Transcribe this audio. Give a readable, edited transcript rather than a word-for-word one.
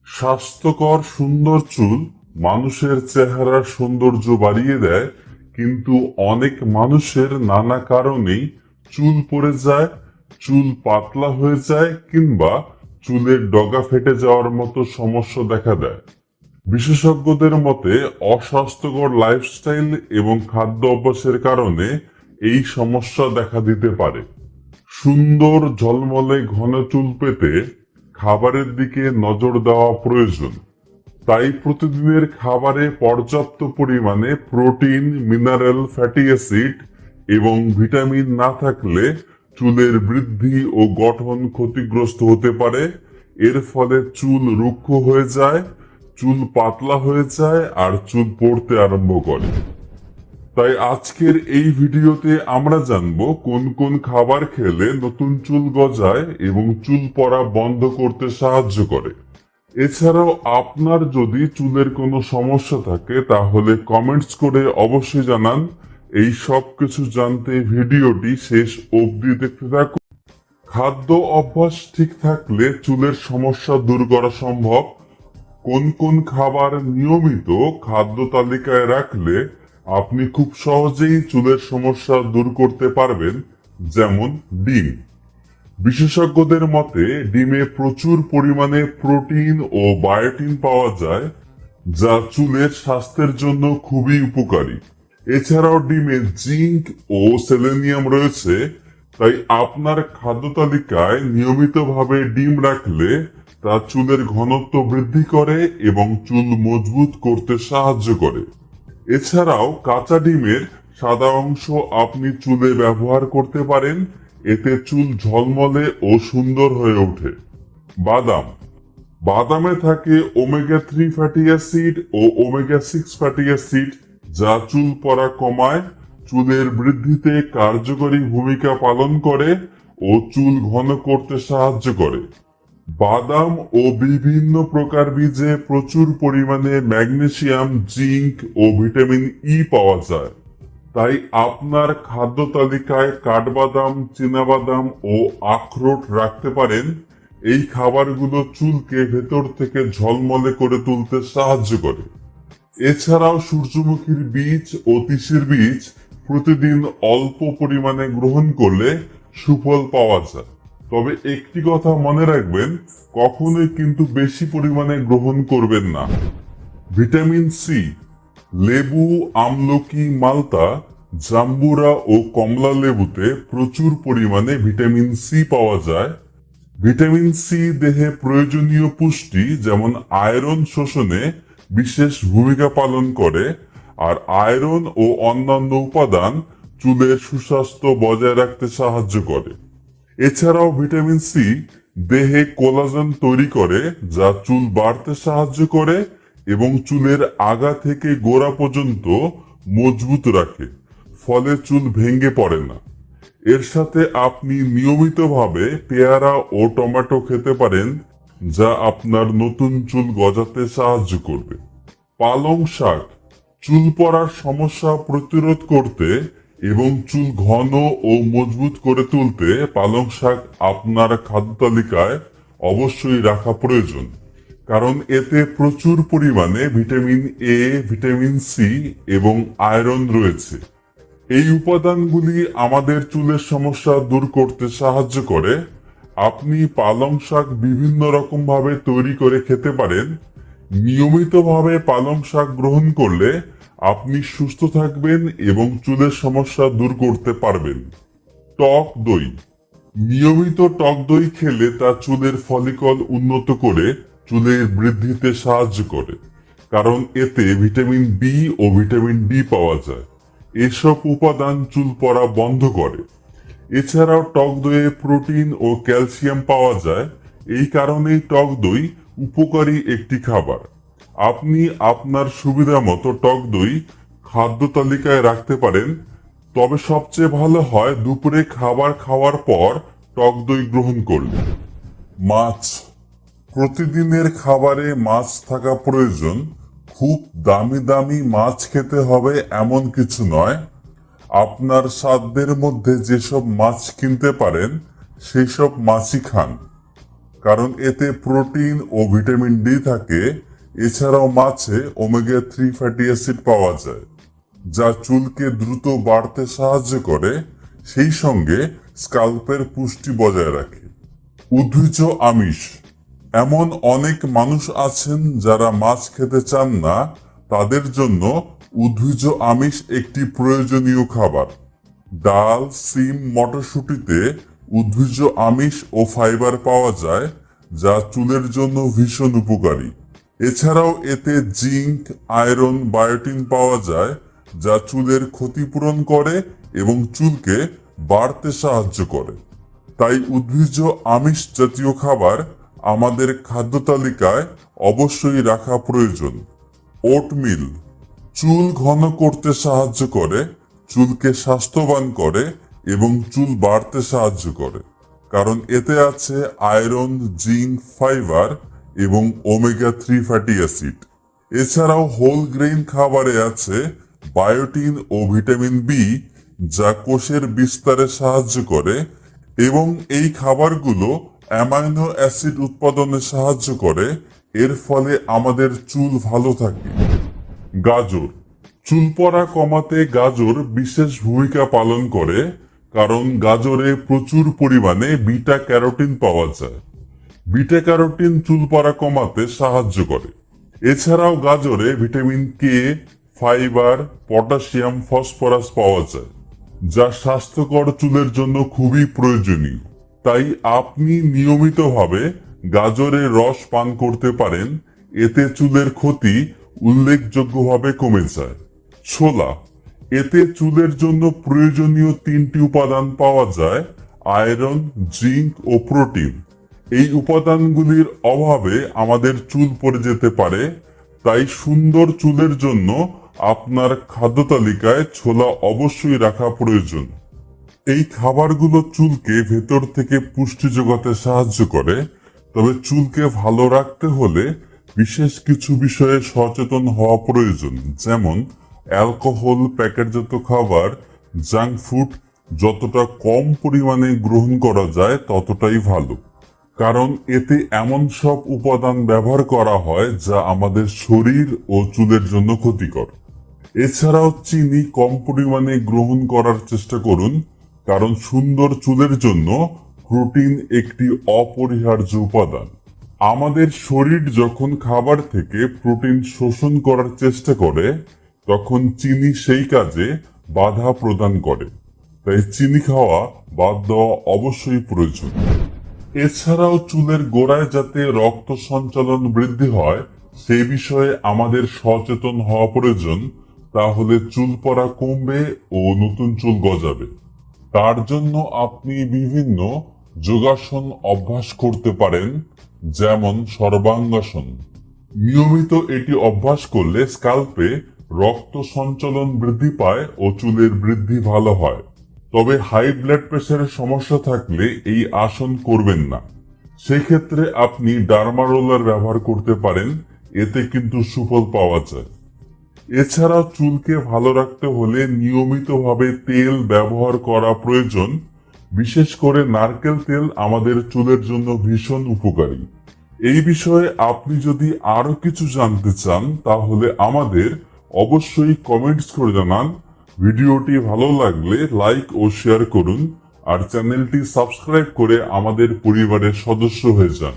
স্বাস্থ্যকর সুন্দর চুল মানুষের চেহারার সৌন্দর্য বাড়িয়ে দেয়, কিন্তু অনেক মানুষের নানা কারণেই চুল পড়ে যায়, চুল পাতলা হয়ে যায় কিংবা চুলের ডগা ফেটে যাওয়ার মতো সমস্যা দেখা দেয়। বিশেষজ্ঞদের মতে অস্বাস্থ্যকর লাইফস্টাইল এবং খাদ্য অভ্যাসের কারণে এই সমস্যা দেখা দিতে পারে। সুন্দর ঝলমলে ঘন চুল পেতে খাবারের দিকে নজর দেওয়া প্রয়োজন। তাই প্রতিদিনের খাবারে পর্যাপ্ত পরিমাণে প্রোটিন, মিনারেল, ফ্যাটি অ্যাসিড এবং ভিটামিন না থাকলে চুলের বৃদ্ধি ও গঠন ক্ষতিগ্রস্ত হতে পারে। এর ফলে চুল রুক্ষ হয়ে যায়, চুল পাতলা হয়ে যায় আর চুল পড়তে আরম্ভ করে। তাই আজকের এই ভিডিওতে আমরা জানবো কোন কোন খাবার খেলে নতুন চুল গজায় এবং চুল পড়া বন্ধ করতে সাহায্য করে। এছাড়াও আপনার যদি চুলের কোনো সমস্যা থাকে তাহলে কমেন্টস করে অবশ্যই জানান। এই সব কিছু জানতে ভিডিওটি শেষ অবধি দেখতে থাকুন। খাদ্য অভ্যাস ঠিক থাকলে চুলের সমস্যা দূর করা সম্ভব। কোন কোন খাবার নিয়মিত খাদ্য তালিকায় রাখলে আপনি খুব সহজেই চুলের সমস্যা দূর করতে পারবেন। যেমন ডিম। বিশেষজ্ঞদের মতে ডিমে প্রচুর পরিমাণে প্রোটিন ও বায়োটিন পাওয়া যায়, যা চুলের স্বাস্থ্যের জন্য খুবই উপকারী। এছাড়াও ডিমে জিঙ্ক ও সেলেনিয়াম রয়েছে, তাই আপনার খাদ্য তালিকায় নিয়মিতভাবে ডিম রাখলে তা চুলের ঘনত্ব বৃদ্ধি করে এবং চুল মজবুত করতে সাহায্য করে। এছাড়াও কাঁচা ডিমের সাদা অংশ আপনি চুলে ব্যবহার করতে পারেন, এতে চুল ঝলমলে ও সুন্দর হয়ে ওঠে। বাদাম। বাদামে থাকে ওমেগা 3 ফ্যাটি অ্যাসিড ও ওমেগা 6 ফ্যাটি অ্যাসিড, যা চুল পড়া কমায়, চুলের বৃদ্ধিতে কার্যকরী ভূমিকা পালন করে ও চুল ঘন করতে সাহায্য করে। বাদাম ও বিভিন্ন প্রকার বীজে প্রচুর পরিমাণে ম্যাগনেসিয়াম, জিঙ্ক ও ভিটামিন ই পাওয়া যায়। তাই আপনার খাদ্য তালিকায় কাঠবাদাম, চীনাবাদাম ও আখরোট রাখতে পারেন। এই খাবারগুলো চুলকে ভেতর থেকে ঝলমলে করে তুলতে সাহায্য করে। এছাড়াও সূর্যমুখীর বীজ ও তিসির বীজ প্রতিদিন অল্প পরিমাণে গ্রহণ করলে সুফল পাওয়া যায়। তবে একটি কথা মনে রাখবেন, কখনোই কিন্তু বেশি পরিমাণে গ্রহণ করবেন না। Vitamin C. লেবু, আমলকি, মালতা, জাম্বুরা ও কমলা লেবুতে প্রচুর পরিমাণে ভিটামিন সি পাওয়া যায়। ভিটামিন সি দেহে প্রয়োজনীয় পুষ্টি যেমন আয়রন শোষণে বিশেষ ভূমিকা পালন করে, আর আয়রন ও অন্যান্য উপাদান চুলের সুস্বাস্থ্য বজায় রাখতে সাহায্য করে। এছাড়াও ভিটামিন সি দেহে কোলাজেন তৈরি করে, যা চুল বাড়তে সাহায্য করে এবং চুলের আগা থেকে গোড়া পর্যন্ত মজবুত রাখে, ফলে চুল ভেঙে পড়ে না। এর সাথে আপনি নিয়মিতভাবে পেয়ারা ও টমেটো খেতে পারেন, যা আপনার নতুন চুল গজাতে সাহায্য করবে। পালং শাক। চুল পড়ার সমস্যা প্রতিরোধ করতে এবং চুল ঘন ও মজবুত করে তুলতে পালং শাক আপনার খাদ্য তালিকায় অবশ্যই রাখা প্রয়োজন, কারণ এতে প্রচুর পরিমাণে ভিটামিন এ, ভিটামিন সি এবং আয়রন রয়েছে। এই উপাদানগুলি আমাদের চুলের সমস্যা দূর করতে সাহায্য করে। আপনি পালং শাক বিভিন্ন রকম ভাবে তৈরি করে খেতে পারেন। নিয়মিতভাবে পালং শাক গ্রহণ করলে আপনি সুস্থ থাকবেন এবং চুলের সমস্যা দূর করতে পারবেন। টক দই। নিয়মিত টক দই খেলে তা চুলের ফলিকল উন্নত করে চুলের বৃদ্ধিতে সাহায্য করে, কারণ এতে ভিটামিন বি ও ভিটামিন ডি পাওয়া যায়। এসব উপাদান চুল পড়া বন্ধ করে। এছাড়াও টক দইয়ে প্রোটিন ও ক্যালসিয়াম পাওয়া যায়, এই কারণেই টক দই উপকারী একটি খাবার। আপনি আপনার সুবিধা মতো টক দই খাদ্য তালিকায় রাখতে পারেন, তবে সবচেয়ে ভালো হয় দুপুরে খাবার খাওয়ার পর টক দই গ্রহণ করলে। মাছ। প্রতিদিনের খাবারে মাছ থাকা প্রয়োজন। খুব দামি দামি মাছ খেতে হবে এমন কিছু নয়। আপনার সাধ্যের মধ্যে যেসব মাছ কিনতে পারেন সেই সব মাছই খান। কারণ এতে প্রোটিন ও ভিটামিন ডি থাকে। এছাড়াও মাছে ওমেগা 3 ফ্যাটি অ্যাসিড পাওয়া যায়, যা চুলকে দ্রুত বাড়তে সাহায্য করে, সেই সঙ্গে স্কাল্পের পুষ্টি বজায় রাখে। উদ্ভিজ্জ আমিষ। এমন অনেক মানুষ আছেন যারা মাছ খেতে চান না, তাদের জন্য উদ্ভিজ্জ আমিষ একটি প্রয়োজনীয় খাবার। ডাল, সিম, মটরশুঁটিতে উদ্ভিজ্জ আমিষ ও ফাইবার পাওয়া যায়, যা চুলের জন্য ভীষণ উপকারী। এছাড়াও এতে জিঙ্ক, আয়রন, বায়োটিন পাওয়া যায়, যা চুলের ক্ষতিপূরণ করে এবং চুলকে বাড়তে সাহায্য করে। তাই উদ্ভিজ্জ আমিষ জাতীয় খাবার আমাদের খাদ্য তালিকায় অবশ্যই রাখা প্রয়োজন। ওটমিল চুল ঘন করতে সাহায্য করে, চুলকে স্বাস্থ্যবান করে এবং চুল বাড়তে সাহায্য করে, কারণ এতে আছে আয়রন, জিঙ্ক, ফাইবার এবং ওমেগা 3 ফ্যাটি অ্যাসিড। এছাড়াও হোল গ্রেইন খাবারে আছে বায়োটিন ও ভিটামিন বি, যা কোষের বিস্তারে সাহায্য করে এবং এই খাবারগুলো অ্যামাইনো অ্যাসিড উৎপাদনে সাহায্য করে। এর ফলে আমাদের চুল ভালো থাকে। গাজর চুল পড়া কমাতে গাজর বিশেষ ভূমিকা পালন করে, কারণ গাজরে প্রচুর পরিমাণে বিটা ক্যারোটিন পাওয়া যায়। বিটা ক্যারোটিন চুল পড়া কমাতে সাহায্য করে। এছাড়াও গাজরে vitamin K, fibre, potassium, phosphorus পাওয়া যায়, যা স্বাস্থ্যকর চুলের জন্য খুবই প্রয়োজনীয়। তাই আপনি নিয়মিতভাবে গাজরের রস পান করতে পারেন, এতে চুলের ক্ষতি উল্লেখযোগ্যভাবে কমে যায়। ছোলা এতে চুলের জন্য প্রয়োজনীয় 3টি উপাদান পাওয়া যায়: আয়রন, জিঙ্ক ও প্রোটিন। এই উপাদানগুলির অভাবে আমাদের চুল পড়ে যেতে পারে, তাই সুন্দর চুলের জন্য আপনার খাদ্য তালিকায় ছোলা অবশ্যই রাখা প্রয়োজন। এই খাবারগুলো চুলকে ভেতর থেকে পুষ্টি যোগাতে সাহায্য করে। তবে চুলকে ভালো রাখতে হলে বিশেষ কিছু বিষয়ে সচেতন হওয়া প্রয়োজন, যেমন অ্যালকোহল, প্যাকেটজাত খাবার, জাঙ্ক ফুড যতটা কম পরিমাণে গ্রহণ করা যায় ততটাই ভালো, কারণ এতে এমন সব উপাদান ব্যবহার করা হয় যা আমাদের শরীর ও চুলের জন্য ক্ষতিকর। এছাড়াও চিনি কম পরিমাণে গ্রহণ করার চেষ্টা করুন, কারণ সুন্দর চুলের জন্য প্রোটিন একটি অপরিহার্য উপাদান। আমাদের শরীর যখন খাবার থেকে প্রোটিন শোষণ করার চেষ্টা করে, তখন চিনি সেই কাজে বাধা প্রদান করে। তাই চিনি খাওয়া বাদ দেওয়া অবশ্যই প্রয়োজন। এছাড়াও চুলের গোড়ায় যাতে রক্ত সঞ্চালন বৃদ্ধি হয় সেই বিষয়ে আমাদের সচেতন হওয়া প্রয়োজন, তাহলে চুল পড়া কমবে ও নতুন চুল গজাবে। তার জন্য আপনি বিভিন্ন যোগাসন অভ্যাস করতে পারেন, যেমন সর্বাঙ্গাসন। নিয়মিত এটি অভ্যাস করলে স্কাল্পে রক্ত সঞ্চালন বৃদ্ধি পায় ও চুলের বৃদ্ধি ভালো হয়। তবে হাই ব্লাড প্রেশারের সমস্যা থাকলে এই আসন করবেন না। সেক্ষেত্রে আপনি ডার্মা রোলার ব্যবহার করতে পারেন, এতে কিন্তু সুফল পাওয়া যায়। এছাড়া চুলকে ভালো রাখতে হলে নিয়মিতভাবে তেল ব্যবহার করা প্রয়োজন। বিশেষ করে নারকেল তেল আমাদের চুলের জন্য ভীষণ উপকারী। এই বিষয়ে আপনি যদি আরো কিছু জানতে চান তাহলে আমাদের অবশ্যই কমেন্টস করে জানান। ভিডিওটি ভালো লাগলে লাইক ও শেয়ার করুন আর চ্যানেলটি সাবস্ক্রাইব করে আমাদের পরিবারের সদস্য হয়ে যান।